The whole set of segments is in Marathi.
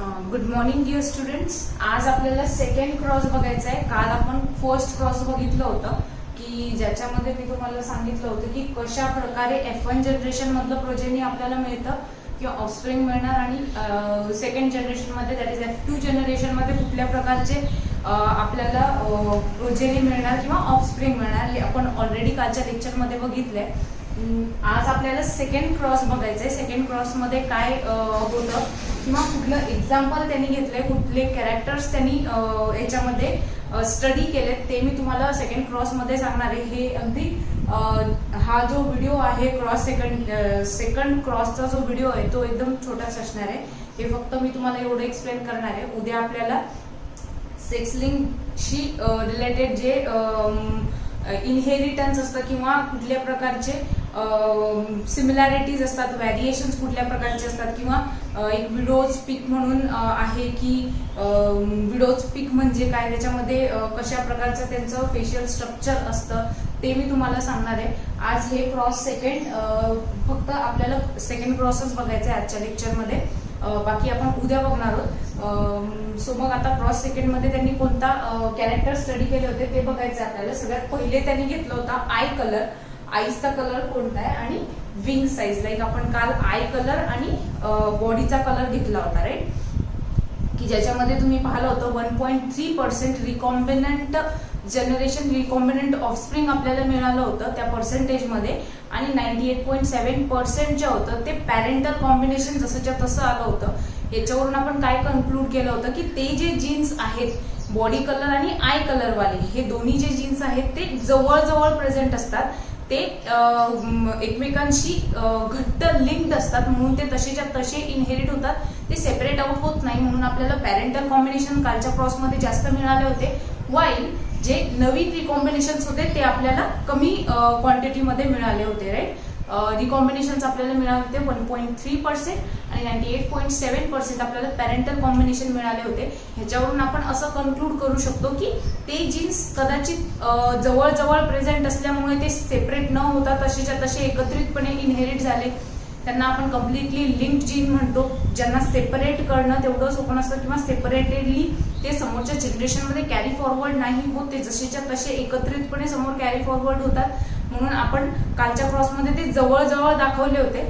Good morning dear students. आज आपल्याला सेकंड क्रॉस बघायचा आहे. काल आपण फर्स्ट क्रॉस बघितलं होतं की ज्याच्यामध्ये मी तुम्हाला सांगितलं होतं की कशा प्रकारे F1 जनरेशन मधलं प्रोजेनी आपल्याला मिळतं किंवा ऑफस्प्रिंग मिळणार आणि सेकंड जनरेशन मध्ये दॅट इज F2 जनरेशन मध्ये कुठल्या प्रकारचे आपल्याला प्रोजेनी मिळणार किंवा ऑफस्प्रिंग मिळणार हे आपण ऑलरेडी कालच्या लेक्चर मध्ये बघितलंय. आज आपल्याला सेकंड क्रॉस बघायचंय. सेकंड क्रॉस मध्ये काय होतं किंवा कुठलं एक्झाम्पल त्यांनी घेतलंय, कुठले कॅरेक्टर्स त्यांनी याच्यामध्ये स्टडी केलेत ते मी तुम्हाला सेकंड क्रॉस मध्ये सांगणार आहे. हे अगदी हा जो व्हिडिओ आहे सेकंड क्रॉसचा जो व्हिडिओ आहे तो एकदम छोटासा असणार आहे. हे फक्त मी तुम्हाला एवढं एक्सप्लेन करणार आहे. उद्या आपल्याला सेक्स लिंकशी रिलेटेड जे इनहेरिटन्स असतं किंवा कुठल्या प्रकारचे सिमिलॅरिटीज असतात, व्हॅरिएशन्स कुठल्या प्रकारचे असतात किंवा एक विडोज पीक म्हणून आहे की विडोज पीक म्हणजे काय, त्याच्यामध्ये कशा प्रकारचं त्यांचं फेशियल स्ट्रक्चर असतं ते मी तुम्हाला सांगणार आहे. आज हे क्रॉस फक्त आपल्याला सेकंड क्रॉसच बघायचं आहे आजच्या लेक्चरमध्ये. बाकी आपण उद्या बघणार आहोत. सो मग आता क्रॉस सेकंड मध्ये त्यांनी कोणता कॅरेक्टर स्टडी केले होते ते बघायचं आपल्याला. सगळ्यात पहिले त्यांनी घेतलं होता आय कलर. आईचा कलर कोणता आहे आणि विंग साईज. लाईक आपण काल आय कलर आणि बॉडीचा कलर घेतला होता राईट, की ज्याच्यामध्ये तुम्ही पाहिलं होतं 1.3% रिकॉम्बिनंट जनरेशन रिकॉम्बिनंट ऑफस्प्रिंग आपल्याला मिळालं होतं त्या पर्सेंटेजमध्ये आणि 98.7% जे होतं ते पॅरेंटल कॉम्बिनेशन जसंच्या तसं आलं होतं. याच्यावरून आपण काय कन्क्लूड केलं होतं की ते जे जीन्स आहेत बॉडी कलर आणि आय कलर वाले, हे दोन्ही जे जीन्स आहेत ते जवळजवळ प्रेझेंट असतात, ते एकमेकांशी घट्ट लिंक्ड असतात म्हणून ते तसेच्या तसे इनहेरिट होतात, ते सेपरेट आउट होत नाही. म्हणून आपल्याला पॅरेंटल कॉम्बिनेशन कालच्या क्रॉसमध्ये जास्त मिळाले होते, वाईल जे नवीन रिकॉम्बिनेशन्स होते ते आपल्याला कमी क्वांटिटीमध्ये मिळाले होते राईट. रिकॉम्बिनेशन्स आपल्याला मिळाले होते 1.3% आणि 98.7% आपल्याला पॅरेंटल कॉम्बिनेशन मिळाले होते. ह्याच्यावरून आपण असं कन्क्लूड करू शकतो की ते जीन्स कदाचित जवळजवळ प्रेझेंट असल्यामुळे ते सेपरेट न होता तसेच्या तसे एकत्रितपणे इनहेरिट झाले. त्यांना आपण कम्प्लिटली लिंक्ड जीन म्हणतो, ज्यांना सेपरेट करणं तेवढं सोपं नसतं किंवा सेपरेटेडली ते समोरच्या जनरेशनमध्ये कॅरी फॉरवर्ड नाही होत, ते जसेच्या तसे एकत्रितपणे समोर कॅरी फॉरवर्ड होतात. म्हणून आपण कालच्या क्रॉसमध्ये ते जवळजवळ दाखवले होते,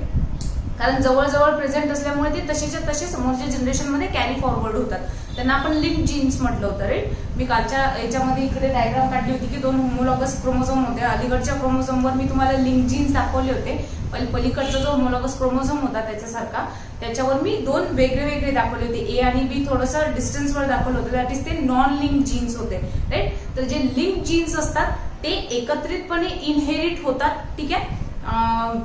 कारण जवळजवळ प्रेझेंट असल्यामुळे ते तसेच्या तसे समोरच्या जनरेशनमध्ये कॅरी फॉरवर्ड होतात. त्यांना आपण लिंक जीन्स म्हटलं होतं राईट. मी कालच्या याच्यामध्ये इकडे डायग्राम काढली होती की 2 होमोलॉगस क्रोमोझोम होते. अलीकडच्या क्रोमोझोमवर मी तुम्हाला लिंक जीन्स दाखवले होते, पण पलीकडचा जो होमोलॉगस क्रोमोझोम होता त्याच्यासारखा त्याच्यावर मी 2 वेगळे दाखवले होते. ए आणि बी थोडंसं डिस्टन्सवर दाखवलं होतं, दॅट इज ते नॉन लिंक जीन्स होते राईट. तर जे लिंक जीन्स असतात ते एकत्रितपणे इनहेरिट होतात, ठीक आहे.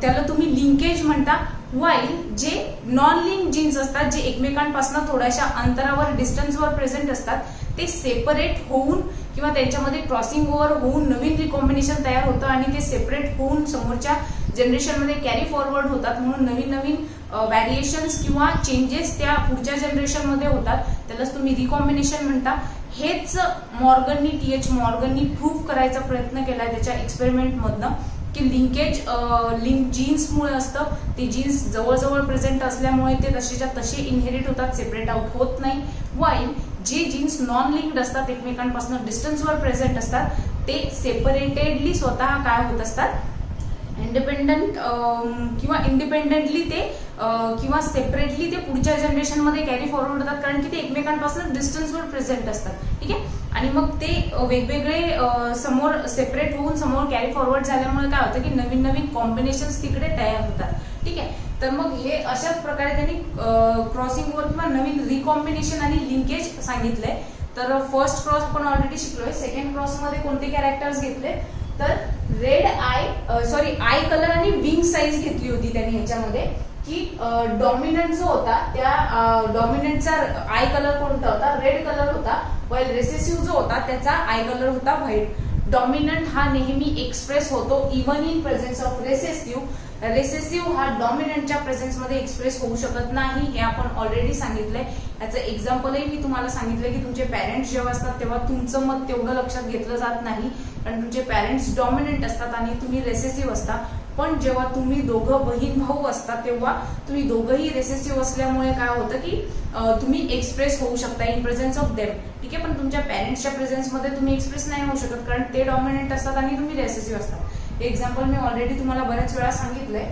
त्याला तुम्ही लिंकेज म्हणता. वाईल जे नॉन लिंक जीन्स असतात जे एकमेकांपासून थोड्याशा अंतरावर डिस्टन्सवर प्रेझेंट असतात ते सेपरेट होऊन किंवा त्यांच्यामध्ये क्रॉसिंग ओव्हर होऊन नवीन रिकॉम्बिनेशन तयार होतं आणि ते सेपरेट होऊन समोरच्या जनरेशनमध्ये कॅरी फॉरवर्ड होतात. म्हणून नवीन व्हॅरिएशन्स किंवा चेंजेस त्या पुढच्या जनरेशनमध्ये होतात, त्यालाच तुम्ही रिकॉम्बिनेशन म्हणता. हेच TH मॉर्गननी प्रूव्ह करायचा प्रयत्न केलाय त्याच्या एक्सपेरिमेंटमधनं की लिंकेज लिंक जीन्समुळे असतं. ते जीन्स जवळजवळ प्रेझेंट असल्यामुळे ते तसेच्या तसे इनहेरिट होतात, सेपरेट आउट होत नाही. वाईल जे जीन्स नॉन लिंक्ड असतात एकमेकांपासून डिस्टन्सवर प्रेझेंट असतात ते सेपरेटेडली स्वतः काय होत असतात, इंडिपेंडंट किंवा इंडिपेंडेंटली ते किंवा सेपरेटली ते पुढच्या जनरेशनमध्ये कॅरी फॉरवर्ड होतात, कारण की ते एकमेकांपासून डिस्टन्सवर प्रेझेंट असतात, ठीक आहे. आणि मग ते वेगवेगळे समोर सेपरेट होऊन समोर कॅरी फॉरवर्ड झाल्यामुळे काय होतं की नवीन कॉम्बिनेशन्स तिकडे तयार होतात, ठीक आहे. तर मग हे अशाच प्रकारे त्यांनी क्रॉसिंगवर किंवा नवीन रिकॉम्बिनेशन आणि लिंकेज सांगितलंय. तर फर्स्ट क्रॉस आपण ऑलरेडी शिकलोय. सेकंड क्रॉस मध्ये कोणते कॅरेक्टर्स घेतले तर आय कलर आणि विंग साईज घेतली होती त्यांनी ह्याच्यामध्ये, की डॉमिनंट जो होता त्या डॉमिनंटचा आय कलर कोणता होता, रेड कलर होता. वाईल रेसेसिव्ह जो होता त्याचा आय कलर होता व्हाईट. डॉमिनंट हा नेहमी एक्सप्रेस होतो even in presence of recessive. Recessive हा डॉमिनंटच्या प्रेझेन्समध्ये एक्सप्रेस होऊ शकत नाही, हे आपण ऑलरेडी सांगितलंय. याचं एक्झाम्पलही मी तुम्हाला सांगितलंय की तुमचे पॅरेंट्स जेव्हा असतात तेव्हा तुमचं मत तेवढं लक्षात घेतलं जात नाही, कारण तुमचे पॅरेंट्स डॉमिनंट असतात आणि तुम्ही रेसेसिव्ह असता. पण जेव्हा तुम्ही दोघं बहीण भाऊ असता तेव्हा तुम्ही दोघंही रेसेसिव्ह असल्यामुळे काय होतं की तुम्ही एक्सप्रेस होऊ शकता इन प्रेझेन्स ऑफ देम, ठीक आहे. पण तुमच्या पेरेंट्सच्या प्रेझेन्समध्ये तुम्ही एक्सप्रेस नाही होऊ शकत, कारण ते डॉमिनंट असतात आणि तुम्ही रेसेसिव्ह असतात. एक्झाम्पल मी ऑलरेडी तुम्हाला बऱ्याच वेळा सांगितलंय.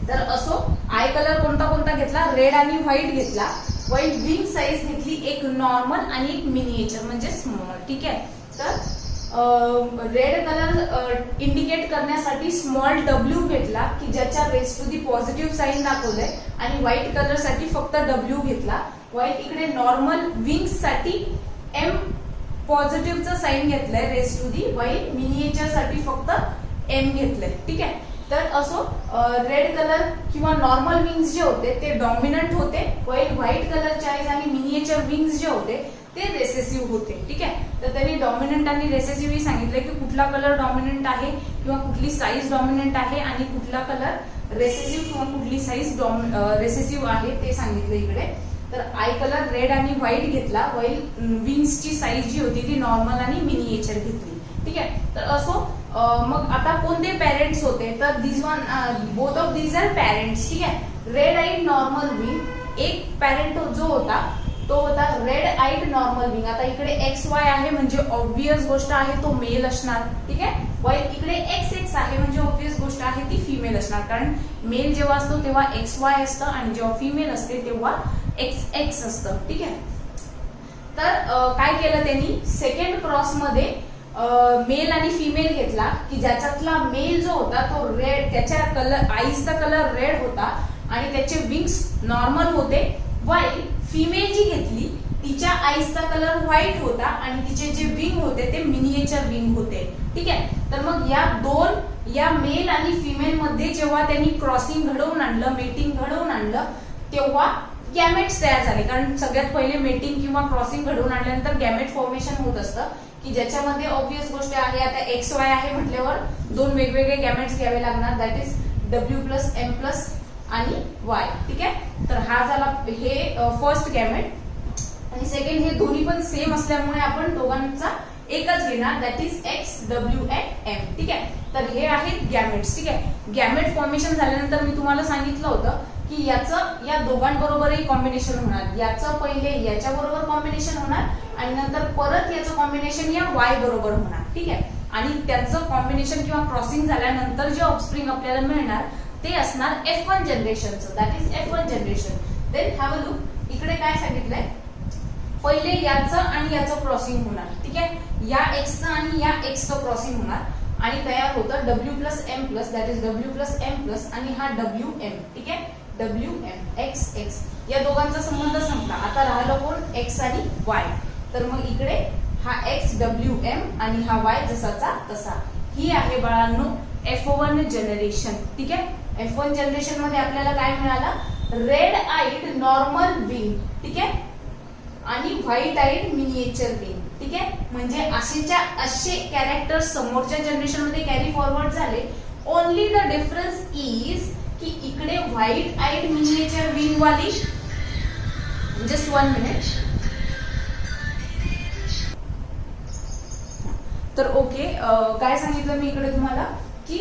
तर असो, आय कलर कोणता कोणता घेतला, रेड आणि व्हाईट घेतला. व्हाईट विंग साईज घेतली एक नॉर्मल आणि एक मिनिएचर म्हणजे स्मॉल, ठीक आहे. तर रेड कलर इंडिकेट करण्यासाठी स्मॉल डब्ल्यू घेतला की ज्याच्या raise to the positive sign दाखवलंय, आणि व्हाईट कलर साठी फक्त डब्ल्यू घेतला. व्हाईट इकडे नॉर्मल विंग्स साठी एम पॉझिटिव्हचं साईन घेतलंय raise to the, white miniature साठी फक्त एम घेतलंय, ठीक आहे. तर असो, रेड कलर किंवा नॉर्मल विंग्स जे होते ते डॉमिनंट होते, व्हाईट कलरचे आईज आणि मिनिएचर विंग्स जे होते ते रेसेसिव्ह होते, ठीक आहे. तर त्यांनी डॉमिनंट आणि रेसेसिव्ह सांगितले की कुठला कलर डॉमिनंट आहे किंवा कुठली साईज डॉमिनंट आहे आणि कुठला कलर रेसेसिव्ह किंवा कुठली साईज रेसेसिव्ह आहे ते सांगितलं इकडे. तर आय कलर रेड आणि व्हाईट घेतला, व्हाईल विंग्सची साईज जी होती ती नॉर्मल आणि मिनिएचर घेतली, ठीक आहे. तर असो, मग आता कोणते पेरेंट्स होते, तर this one both of these are parents, ठीक आहे. रेड आईड नॉर्मल विंग, एक पेरेंट जो होता तो होता रेड आईड नॉर्मल विंग. आता इकडे एक्स वाय आहे म्हणजे ऑब्वियस गोष्ट आहे तो मेल असणार, ठीक आहे. वाय इकडे एक्स एक्स आहे म्हणजे ऑब्वियस गोष्ट आहे ती फिमेल असणार, कारण मेल जेव्हा असतो तेव्हा एक्स वाय असतं आणि जेव्हा फिमेल असते तेव्हा एक्स एक्स असतं, ठीक आहे. तर काय केलं त्यांनी, सेकंड क्रॉस मध्ये मेल आणि फिमेल घेतला की ज्याच्यातला मेल जो होता तो रेड, त्याच्या कलर आईजचा कलर रेड होता आणि त्याचे विंग्स नॉर्मल होते. वाईल फिमेल जी घेतली तिच्या आईजचा कलर व्हाईट होता आणि तिचे जे विंग होते ते मिनिएचर विंग होते, ठीक आहे. तर मग या मेल आणि फिमेल मध्ये जेव्हा त्यांनी क्रॉसिंग घडवून आणलं, मेटिंग घडवून आणलं, तेव्हा गॅमेट्स तयार झाले. कारण सगळ्यात पहिले मेटिंग किंवा क्रॉसिंग घडवून आणल्यानंतर गॅमेट फॉर्मेशन होत असतं की ज्याच्यामध्ये ऑब्वियस गोष्ट आहे, आता एक्स वाय आहे म्हटल्यावर दोन वेगवेगळे गॅमेट्स घ्यावे लागणार, that is W plus M plus आणि वाय, ठीक आहे. तर हा झाला हे फर्स्ट गॅमेट, आणि सेकंड हे दोन्ही पण सेम असल्यामुळे आपण दोघांचा एकच घेणार, that is X W and M, ठीक आहे. तर हे आहेत गॅमेट्स, ठीक आहे. गॅमेट फॉर्मेशन झाल्यानंतर मी तुम्हाला सांगितलं होतं की याचं या दोघांबरोबरही कॉम्बिनेशन होणार, याचं पहिले याच्या बरोबर कॉम्बिनेशन होणार आणि नंतर परत याचं कॉम्बिनेशन या वाय बरोबर होणार, ठीक आहे. आणि त्याचं कॉम्बिनेशन किंवा क्रॉसिंग झाल्यानंतर जे ऑफस्प्रिंग आपल्याला मिळणार ते असणार F1 जनरेशनचं, that is F1 generation. Then have a look, इकडे काय सांगितलंय, पहिले याचं आणि याचं क्रॉसिंग होणार, ठीक आहे. या एक्सचं आणि या एक्सचं क्रॉसिंग होणार आणि तयार होतं W plus M plus, that is W plus M plus आणि हा डब्ल्यू एम, ठीक आहे. डब्ल्यू एम एक्स एक्स, या दोघांचा संबंध संपला. आता राहिलं कोण, एक्स आणि वाय. तर मग इकडे हा एक्स डब्ल्यू एम आणि हा वाय जसाचा तसा. ही आहे बाळांनो F1 जनरेशन, ठीक आहे. F1 जनरेशन मध्ये आपल्याला काय मिळालं, रेड आईड नॉर्मल विंग, ठीक आहे, आणि व्हाईट आईड मिनिएचर विंग, ठीक आहे. म्हणजे असे कॅरेक्टर समोरच्या जनरेशन मध्ये कॅरी फॉरवर्ड झाले. ओनली द डिफरन्स इज की इकडे व्हाईट आईड मिनिएचर विंग वाली, जस्ट 1 मिनिट. तर ओके, काय सांगितलं मी इकडे तुम्हाला की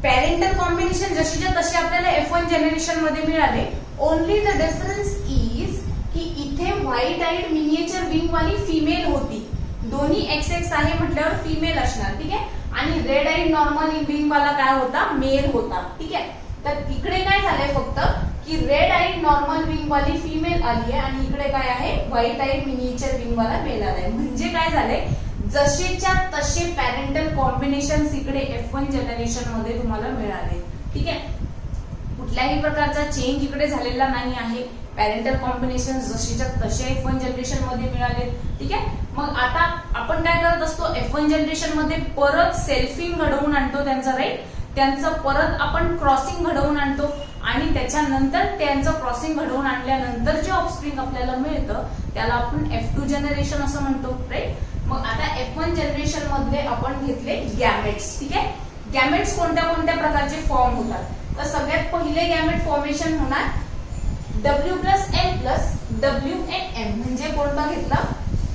पॅरेंटल कॉम्बिनेशन जशीच्या तसे आपल्याला F1 जनरेशन मध्ये मिळाले. ओनली द डिफरन्स इज की इथे व्हाईट आईड मिनिएचर विंग वाली फिमेल होती, दोन्ही एक्स एक्स आहे म्हटल्यावर फिमेल असणार, ठीक आहे. आणि रेड आईड नॉर्मल विंग वाला काय होता, मेल होता, ठीक आहे. तर इकडे काय झालंय फक्त की रेड आईड नॉर्मल विंग वाली फिमेल आली आहे आणि इकडे काय आहे, व्हाईट आईड मिनिएचर विंग वाला मेल आलाय. म्हणजे काय झालंय, जसेच्या तसे पॅरेंटल कॉम्बिनेशन इकडे F1 जनरेशन मध्ये तुम्हाला मिळाले, ठीक आहे. कुठल्याही प्रकारचा चेंज इकडे झालेला नाही आहे. पॅरेंटल कॉम्बिनेशन जसेच्या तसे F1 जनरेशन मध्ये मिळाले, ठीक आहे. मग आता आपण काय करत असतो, F1 जनरेशन मध्ये परत सेल्फिंग घडवून आणतो त्यांचा, राईट. त्यांचं परत आपण क्रॉसिंग घडवून आणतो आणि त्याच्यानंतर त्यांचं क्रॉसिंग घडवून आणल्यानंतर जे ऑफस्प्रिंग आपल्याला मिळतं त्याला आपण F2 जनरेशन असं म्हणतो, राईट. मग आता F1 जनरेशन मधले आपण घेतले गॅमेट्स, ठीक आहे. गॅमेट्स कोणत्या कोणत्या प्रकारचे फॉर्म होतात, तर सगळ्यात पहिले गॅमेट फॉर्मेशन होणार W plus M plus W N M. म्हणजे कोणता घेतला,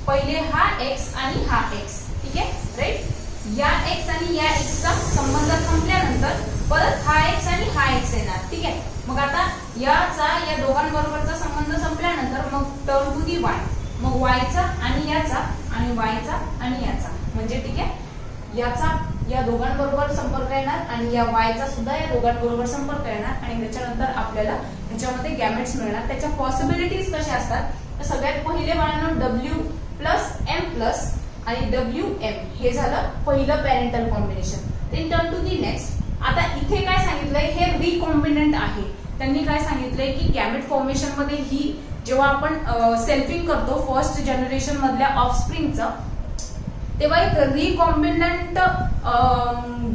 पहिले हा एक्स आणि हा एक्स, ठीक आहे, राईट. या एक्स आणि या एक्सचा संबंध संपल्यानंतर परत हा x आणि हा x येणार, ठीक आहे. मग आता याचा या दोघांबरोबरचा संबंध संपल्यानंतर मग टर्न टू दी y, मग y चा आणि याचा आणि y चा आणि याचा, म्हणजे ठीक आहे याचा या दोघांबरोबर संपर्क येणार आणि या y चा सुद्धा या दोघांबरोबर संपर्क येणार आणि त्याच्यानंतर आपल्याला ह्याच्यामध्ये गॅमेट्स मिळणार. त्याच्या पॉसिबिलिटीज कशा असतात तर सगळ्यात पहिले बाळांनो W प्लस M प्लस आणि WM हे झालं पहिलं parental combination. Then turn to the next. आता इथे काय सांगितलंय, हे रिकॉम्बिनंट आहे. त्यांनी काय सांगितलंय की गॅमेट फॉर्मेशन मध्ये ही जेव्हा आपण सेल्फिंग करतो फर्स्ट जनरेशन मधल्या ऑफस्प्रिंगचं, तेव्हा एक रिकॉम्बिनंट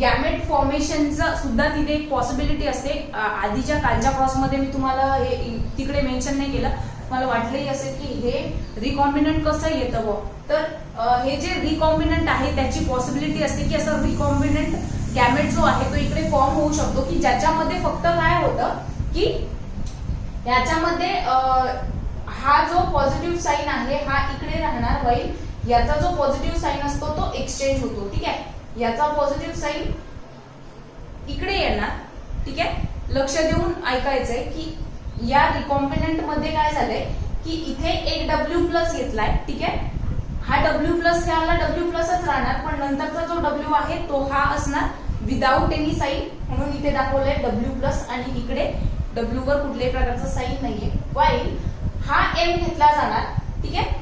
गॅमेट फॉर्मेशनचं सुद्धा तिथे एक पॉसिबिलिटी असते. आधीच्या कालच्या क्रॉसमध्ये मी तुम्हाला हे तिकडे मेन्शन नाही केलं, मला वाटलंही असेल की हे रिकॉम्बिनंट कसं येतं व तर हे जे रिकॉम्बिनंट आहे त्याची पॉसिबिलिटी असते की असं रिकॉम्बिनंट गॅमेट जो आहे तो इकडे फॉर्म होऊ शकतो की ज्याच्यामध्ये फक्त काय होतं की याच्यामध्ये हा जो पॉझिटिव्ह साइन आहे हा इकडे राहणार, वाईल याचा जो पॉझिटिव्ह साइन असतो तो एक्सचेंज होतो, ठीक आहे. याचा पॉझिटिव्ह साइन इकडे येणार, ठीक आहे. लक्ष देऊन ऐकायचंय की या रिकॉम्बिनंट मध्ये काय झालंय की इथे एक W प्लस घेतलाय, ठीक आहे. हा W प्लस ह्याला W प्लसच राहणार, पण नंतरचा जो W आहे तो हा असणार विदाउट एनी साइन, म्हणून इथे दाखवलंय W प्लस आणि इकडे W वर कुठल्याही प्रकारचा साइन नाहीये. वाईल हा M घेतला जाणार, ठीक आहे.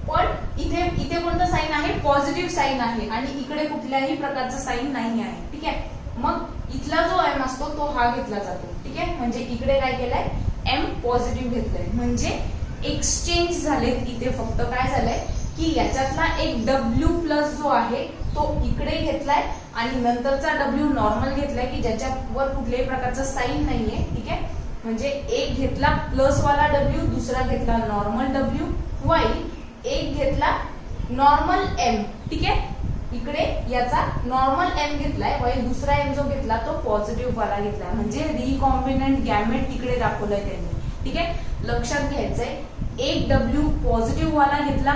पण इथे कोणतं साइन आहे, पॉझिटिव्ह साइन आहे आणि इकडे कुठल्याही प्रकारचा साइन नाही आहे, ठीक आहे. मग इथला जो M असतो तो हा घेतला जातो, ठीक आहे. म्हणजे इकडे काय केलंय, M पॉझिटिव्ह घेतलंय, म्हणजे एक्सचेंज झालेत. इथे फक्त काय झालंय की याच्यातला एक W प्लस जो आहे तो इकडे घेतलाय आणि नंतरचा W नॉर्मल घेतलाय की ज्याच्यावर कुठल्याही प्रकारचा साइन नाहीये, ठीक आहे. म्हणजे एक घेतला प्लस वाला W, दुसरा घेतला नॉर्मल W, वाईल एक घेतला नॉर्मल M, ठीक आहे. इकडे याचा नॉर्मल M घेतलाय, वाईल दुसरा M जो घेतला तो पॉझिटिव्ह वाला घेतलाय, म्हणजे रिकॉम्बिनंट गॅमेट तिकडे दाखवलंय त्यांनी, ठीक आहे. लक्षात घ्यायचंय एक W पॉझिटिव्ह वाला घेतला,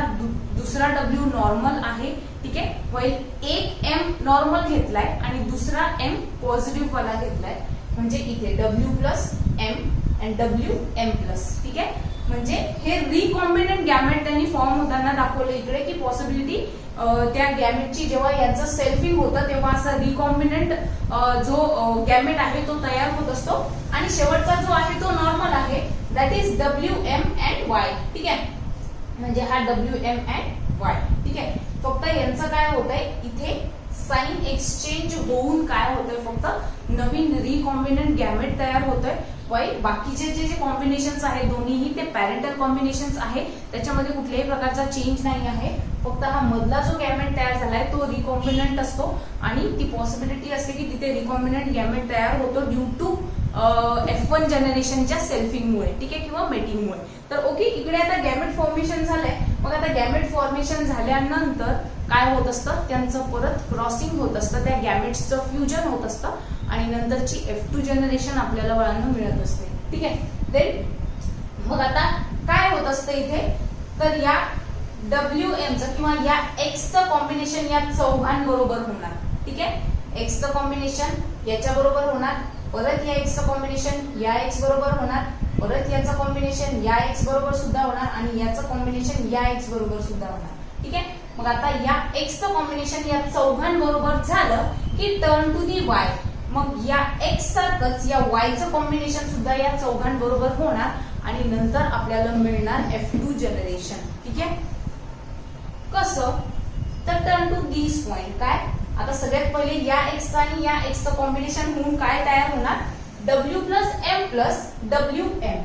दुसरा W नॉर्मल आहे, ठीक आहे. वाईल एक M नॉर्मल घेतलाय आणि दुसरा M पॉझिटिव्ह वाला घेतलाय, म्हणजे इथे W plus M and WM plus, ठीक आहे. म्हणजे हे रिकॉम्बिनंट गॅमेट त्यांनी फॉर्म होताना दाखवलं इकडे की पॉसिबिलिटी त्या गॅमेटची जेव्हा यांचं सेल्फिंग होतं तेव्हा असा रिकॉम्बिनंट जो गॅमेट आहे तो तयार होत असतो आणि शेवटचा जो आहे तो नॉर्मल आहे, that is WM and Y, ठीक आहे. म्हणजे हा WM and Y, ठीक आहे. फक्त यांचं काय होतंय इथे साइन एक्सचेंज होऊन काय होतंय, फक्त नवीन रिकॉम्बिनंट गॅमेट तयार होतोय. वाईल बाकीचे जे कॉम्बिनेशन्स आहेत दोन्हीही ते पॅरेंटल कॉम्बिनेशन्स आहे, त्याच्यामध्ये कुठल्याही प्रकारचा चेंज नाही आहे. फक्त हा मधला जो गॅमेट तयार झालाय तो रिकॉम्बिनंट असतो आणि ती पॉसिबिलिटी असते की तिथे रिकॉम्बिनंट गॅमेट तयार होतो ड्यू टू F1 जनरेशनच्या सेल्फिंगमुळे, ठीक आहे, किंवा मेटिंगमुळे. तर ओके, इकडे आता गॅमेट फॉर्मेशन झालंय. मग आता गॅमेट फॉर्मेशन झाल्यानंतर काय होत असतं, त्यांचं परत क्रॉसिंग होत असतं, त्या गॅमेट्सचं फ्युजन होत असतं आणि नंतरची F2 जनरेशन आपल्याला वळांना मिळत असते, ठीक आहे. देन मग आता काय होत असतं इथे, तर या WMचं किंवा या Xचं कॉम्बिनेशन या चौघांबरोबर होणार, ठीक आहे. Xचं कॉम्बिनेशन याच्या बरोबर होणार, परत या Xचं कॉम्बिनेशन या X बरोबर होणार, परत याचं कॉम्बिनेशन या X बरोबर सुद्धा होणार आणि याचं कॉम्बिनेशन या X बरोबर सुद्धा होणार, ठीक आहे. मग आता या Xचं कॉम्बिनेशन या चौघांबरोबर झालं की टर्न टू दी Y, मग या X सारखंच या Yचं कॉम्बिनेशन सुद्धा या चौघांबरोबर होणार आणि नंतर आपल्याला मिळणार F2 जनरेशन, ठीक आहे. कसं, तर टर्न टू दिस पॉइंट. काय, आता सगळ्यात पहिले या X आणि या Xचं कॉम्बिनेशन होऊन काय तयार होणार, W plus M plus WM,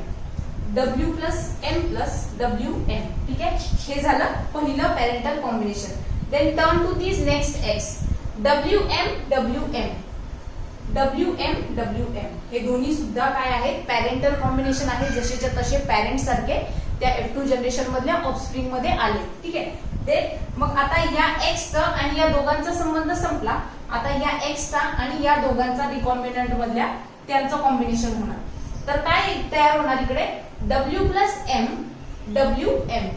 W plus M plus WM, ठीक आहे. हे झालं पहिलं parental combination. Then turn to this next X, WM WM, WM WM, हे दोन्ही सुद्धा काय आहेत, पॅरेंटल कॉम्बिनेशन आहे, जसेच्या तसे पॅरेंट सारखे त्या F2 जनरेशन मधल्या ऑफस्प्रिंग मध्ये आले, ठीक आहे. मग आता या X आणि या दोघांचा संबंध संपला. आता या X आणि या दोघांचा रिकॉम्बिनंट मधल्या त्यांचं कॉम्बिनेशन होणार. तर काय तयार होणार इकडे, W plus M WM,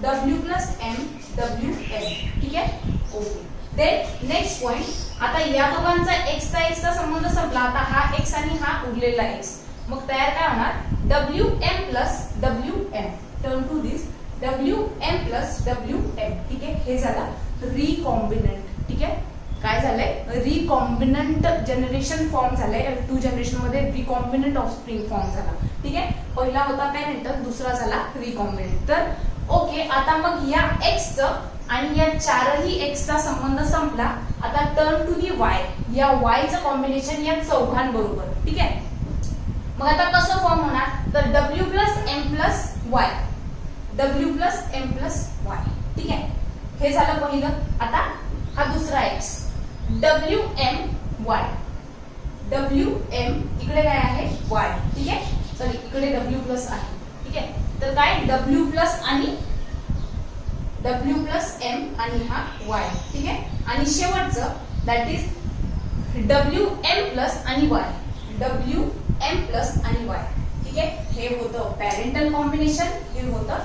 W plus M WM, ठीक आहे. ओके. देन नेक्स्ट पॉइंट, आता या दोघांचा एक्सचा संबंध संपला. आता हा एक्स आणि हा उरलेला एक्स, मग तयार काय होणार WM plus WM. Turn to this WM plus WM. ठीक आहे, हे झालं रिकॉम्बिनंट. ठीक आहे, काय झालंय रिकॉम्बिनंट जनरेशन फॉर्म झालंय. 2 जनरेशन मध्ये रिकॉम्बिनंट ऑफस्प्रिंग फॉर्म झाला. ठीक आहे, पहिला होता पॅरेंट, दुसरा झाला रिकॉम्बिनंट. तर ओके, आता मग या एक्सचं आणि या चारही एक्सचा संबंध संपला. आता टर्न टू दी वाय, या वायचं कॉम्बिनेशन या चौघांबरोबर. ठीक आहे, मग आता कसं फॉर्म होणार, तर W plus M plus y, W plus M plus y. ठीक आहे, हे झालं पहिलं. आता हा दुसरा एक्स WM वाय, WM इकडे काय आहे वाय. ठीक आहे, सॉरी इकडे W प्लस आहे. ठीक आहे, तर काय W प्लस आणि W प्लस M आणि हा Y. ठीक आहे, आणि शेवटचं दॅट इज WM प्लस आणि Y, WM प्लस आणि Y. ठीक आहे, हे होतं पॅरेंटल कॉम्बिनेशन, हे होतं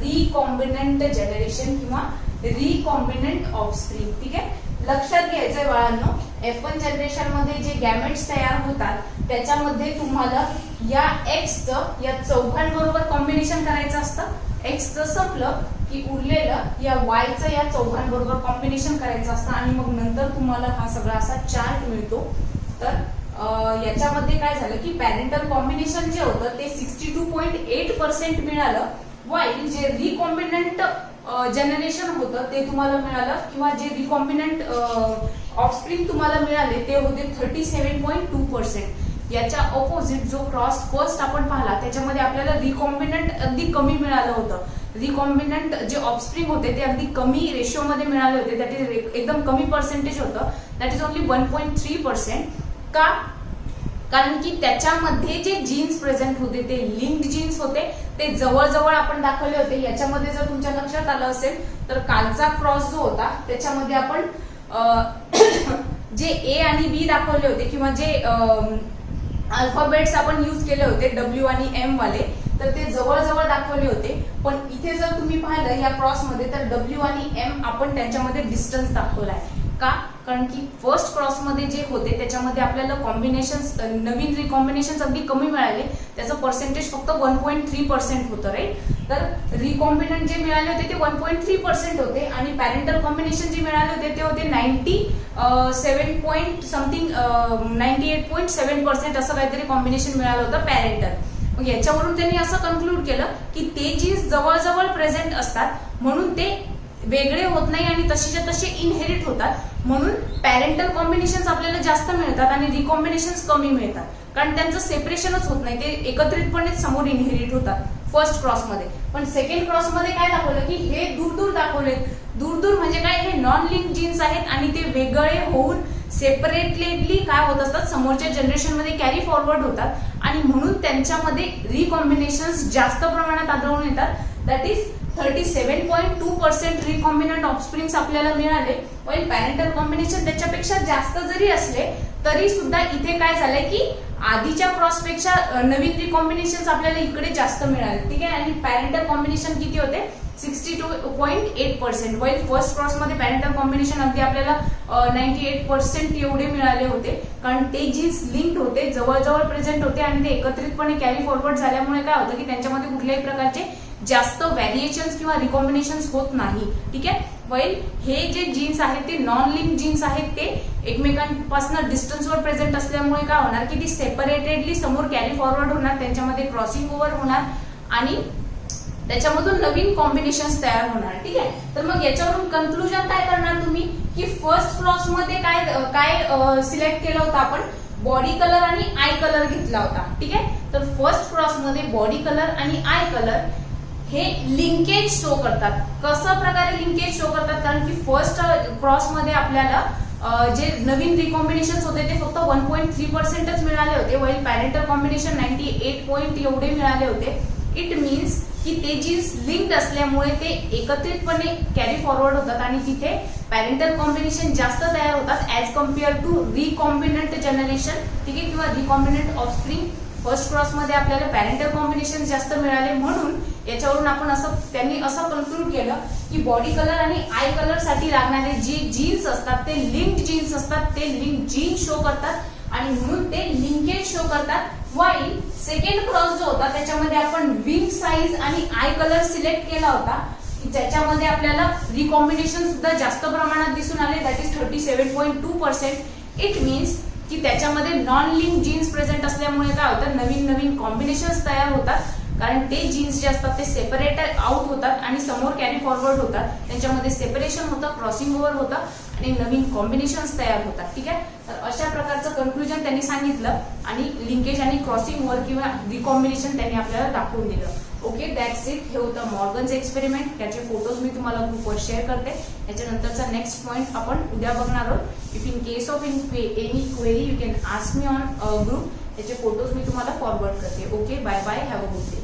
रिकॉम्बिनंट जनरेशन किंवा रिकॉम्बिनंट ऑफस्प्रिंग. ठीक आहे, लक्षात घ्यायचंय बाळांनो, F1 जनरेशन मध्ये जे गॅमेट्स तयार होतात त्याच्यामध्ये तुम्हाला या एक्सचं या चौघांबरोबर कॉम्बिनेशन करायचं असतं. एक्सचं संपलं की उरलेलं या वायचं या चौघांबरोबर कॉम्बिनेशन करायचं असतं आणि मग नंतर तुम्हाला हा सगळा असा चार्ट मिळतो. तर याच्यामध्ये काय झालं की पॅरेंटल कॉम्बिनेशन जे होतं ते 62.8% मिळालं, वाईल जे रिकॉम्बिनंट जनरेशन होतं ते तुम्हाला मिळालं किंवा जे रिकॉम्बिनंट ऑफस्प्रिंग तुम्हाला मिळाले ते होते 37.2%. याच्या ऑपोजिट जो क्रॉस फर्स्ट आपण पाहिला त्याच्यामध्ये आपल्याला रिकॉम्बिनंट अगदी कमी मिळालं होतं. रिकॉम्बिनंट जे ऑफस्प्रिंग होते ते अगदी कमी रेशो मध्ये मिळाले होते, दॅट इज एकदम कमी पर्सेंटेज होतं, दॅट इज ओनली 1.3%. का, कारण की त्याच्यामध्ये जे जीन्स प्रेझेंट होते ते लिंक्ड जीन्स होते, ते जवळजवळ आपण दाखवले होते. याच्यामध्ये जर तुमच्या लक्षात आलं असेल तर कालचा क्रॉस जो होता त्याच्यामध्ये आपण जे ए आणि बी दाखवले होते किंवा जे अल्फाबेट्स आपण यूज केले होते W आणि M वाले, तर ते जवळजवळ दाखवले होते. पण इथे जर तुम्ही पाहिलं या क्रॉस मध्ये तर W आणि M आपण त्यांच्यामध्ये डिस्टन्स दाखवलाय. का, कारण की फर्स्ट क्रॉस मध्ये जे होते त्याच्यामध्ये आपल्याला कॉम्बिनेशन्स नवीन रिकॉम्बिनेशन्स अगदी कमी मिळाले, त्याचं पर्सेंटेज फक्त 1.3% होतं. राईट, तर रिकॉम्बिनंट जे मिळाले होते ते 1.3% होते आणि पॅरेंटल कॉम्बिनेशन जे मिळाले होते ते होते 98.7% असं काहीतरी कॉम्बिनेशन मिळालं होतं पॅरेंटल. मग याच्यावरून त्यांनी असं कन्क्लूड केलं की ते जीन्स जवळजवळ प्रेझेंट असतात म्हणून ते वेगळे होत नाही आणि तसेच्या तसे इनहेरिट होतात, म्हणून पॅरेंटल कॉम्बिनेशन्स आपल्याला जास्त मिळतात आणि रिकॉम्बिनेशन्स कमी मिळतात, कारण त्यांचं सेपरेशनच होत नाही, ते एकत्रितपणे समोर इनहेरिट होतात फर्स्ट क्रॉस मध्ये. पण सेकंड क्रॉस मध्ये काय दाखवलं की हे दूर दूर दाखवले. दूर दूर म्हणजे काय, हे नॉन लिंक जीन्स आहेत आणि ते वेगळे होऊन सेपरेटली काय होत असतात समोरच्या जनरेशन मध्ये कॅरी फॉरवर्ड होतात आणि म्हणून त्यांच्यामध्ये रिकॉम्बिनेशन्स जास्त प्रमाणात आढळून येतात. दॅट इज 37.2% रिकॉम्बिनंट ऑफस्प्रिंग्स आपल्याला मिळाले. पण पॅरेंटल कॉम्बिनेशन त्याच्यापेक्षा जास्त जरी असले तरी सुद्धा इथे काय झालंय की आधीच्या क्रॉसपेक्षा नवीन रिकॉम्बिनेशन्स आपल्याला इकडे जास्त मिळाले. ठीक आहे, आणि पॅरेंटल कॉम्बिनेशन किती होते 62.8%, वाईल फर्स्ट क्रॉस मध्ये पॅरेंटल कॉम्बिनेशन अगदी आपल्याला 98% एवढे मिळाले होते, कारण ते जीन्स लिंक्ड होते, जवळजवळ प्रेझेंट होते आणि ते एकत्रितपणे कॅरी फॉरवर्ड झाल्यामुळे काय होतं की त्यांच्यामध्ये कुठल्याही प्रकारचे जास्त व्हॅरिएशन्स किंवा रिकॉम्बिनेशन्स होत नाही. ठीक आहे, वाईल हे जे जीन्स आहेत ते नॉन लिंक जीन्स आहेत, ते एकमेकांपासून डिस्टन्सवर प्रेझेंट असल्यामुळे काय होणार की ती सेपरेटेडली समोर कॅरी फॉरवर्ड होणार, त्यांच्यामध्ये क्रॉसिंग ओव्हर होणार आणि त्याच्यामधून नवीन कॉम्बिनेशन्स तयार होणार. ठीक आहे, तर मग याच्यावरून कन्क्लुजन काय करणार तुम्ही की फर्स्ट क्रॉस मध्ये काय सिलेक्ट केलं होतं आपण, बॉडी कलर आणि आय कलर घेतला होता. ठीक आहे, तर फर्स्ट क्रॉस मध्ये बॉडी कलर आणि आय कलर हे लिंकेज शो करतात. कसं प्रकारे लिंकेज शो करतात, कारण की फर्स्ट क्रॉस मध्ये आपल्याला जे नवीन रिकॉम्बिनेशन्स होते ते फक्त 1.3%च मिळाले होते, वाईल पॅरेंटल कॉम्बिनेशन 98 एवढे मिळाले होते. इट मीन्स की ते जीन्स लिंक्ड असल्यामुळे ते एकत्रितपणे कॅरी फॉरवर्ड होतात आणि तिथे पॅरेंटल कॉम्बिनेशन जास्त तयार होतात as compared to recombinant generation. ठीक आहे, किंवा रिकॉम्बिनंट ऑफस्प्रिंग. फर्स्ट क्रॉस मध्ये आपल्याला पॅरेंटल कॉम्बिनेशन जास्त मिळाले म्हणून याच्या याच्यावरून आपण त्यांनी असं कन्क्लूड केलं की बॉडी कलर आणि आय कलर साठी लागणारे जे जीन्स असतात ते लिंक्ड जीन्स असतात, ते लिंक जीन्स शो करतात आणि म्हणून ते लिंकेज शो करतात. वाईल सेकंड क्रॉस जो होता त्याच्यामध्ये आपण विंग साईज आणि आय कलर सिलेक्ट केला होता, ज्याच्यामध्ये आपल्याला रिकॉम्बिनेशन सुद्धा जास्त प्रमाणात दिसून आले, दॅट इज 37.2%. इट मीन्स की त्याच्यामध्ये नॉन लिंक जीन्स प्रेझेंट असल्यामुळे काय होतं, नवीन नवीन कॉम्बिनेशन्स तयार होतात, कारण ते जीन्स जे असतात ते सेपरेट आउट होतात आणि समोर कॅरी फॉरवर्ड होतात, त्यांच्यामध्ये सेपरेशन होतं, क्रॉसिंग ओव्हर होतं आणि नवीन कॉम्बिनेशन्स तयार होतात. ठीक आहे, तर अशा प्रकारचं कन्क्लुजन त्यांनी सांगितलं आणि लिंकेज आणि क्रॉसिंग ओव्हर किंवा रिकॉम्बिनेशन त्यांनी आपल्याला दाखवून दिलं. Okay, that's it. हे होतं मॉर्गन्स एक्सपेरिमेंट. त्याचे फोटोज मी तुम्हाला ग्रुपवर शेअर करते. याच्यानंतरचा नेक्स्ट पॉईंट आपण उद्या बघणार आहोत. If in case of any query you can ask me on group. याचे फोटोज मी तुम्हाला फॉरवर्ड करते. Okay, bye bye, have a good day.